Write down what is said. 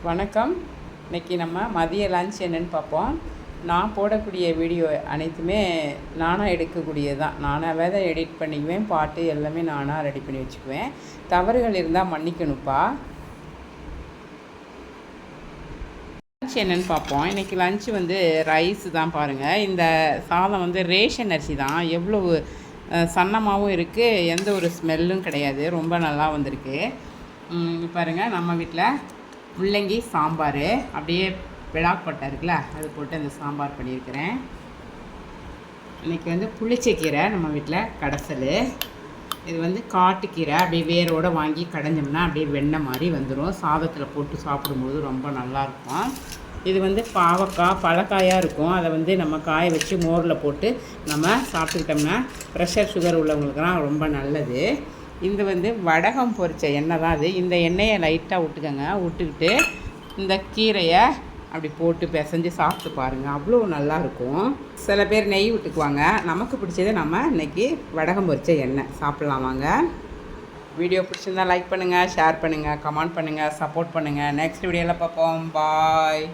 வணக்கம். இன்றைக்கி நம்ம மதிய லன்ச் என்னென்னு பார்ப்போம். நான் போடக்கூடிய வீடியோ அனைத்துமே நானாக எடுக்கக்கூடியது தான். நானாகவே தான் எடிட் பண்ணிக்குவேன். பாட்டு எல்லாமே நானாக ரெடி பண்ணி வச்சுக்குவேன். தவறுகள் இருந்தால் மன்னிக்கணும்ப்பா. லன்ச் என்னென்னு பார்ப்போம். இன்றைக்கி லன்ச்சு ரைஸ் தான் பாருங்கள். இந்த சாதம் ரேஷன் அரிசி தான். எவ்வளவு சன்னமாகவும் இருக்குது, எந்த ஒரு ஸ்மெல்லும் கிடையாது. ரொம்ப நல்லா வந்திருக்கு. பாருங்கள், நம்ம வீட்டில் முள்ளங்கி சாம்பார், அப்படியே விழாக்கொட்டை இருக்குல்ல, அது போட்டு அந்த சாம்பார் பண்ணியிருக்கிறேன். இன்றைக்கி புளிச்சக்கீரை நம்ம வீட்டில் கடைசல். இது காட்டுக்கீரை, அப்படியே வேரோடு வாங்கி கடைஞ்சோம்னா அப்படியே வெண்ணெய் மாதிரி வந்துடும். சாதத்தில் போட்டு சாப்பிடும்போது ரொம்ப நல்லாயிருக்கும். இது பாவக்காய் பழக்காயாக இருக்கும். அதை நம்ம காய வச்சு மோரில் போட்டு நம்ம சாப்பிட்டுக்கிட்டோம்னா ப்ரெஷர் சுகர் உள்ளவங்களுக்குலாம் ரொம்ப நல்லது. இது வடகம் பொரித்த எண்ணெய் தான் அது. இந்த எண்ணெயை லைட்டாக விட்டுக்கிட்டு இந்த கீரையை அப்படி போட்டு பிசைஞ்சு சாப்பிட்டு பாருங்கள், அவ்வளோ நல்லாயிருக்கும். சில பேர் நெய் விட்டுக்குவாங்க. நமக்கு பிடிச்சது நம்ம இன்றைக்கி வடகம் பொரித்த எண்ணெய் சாப்பிட்லாம் வாங்க. வீடியோ பிடிச்சிருந்தால் லைக் பண்ணுங்கள், ஷேர் பண்ணுங்கள், கமெண்ட் பண்ணுங்கள், சப்போர்ட் பண்ணுங்கள். நெக்ஸ்ட் வீடியோவில் பார்ப்போம். பாய்.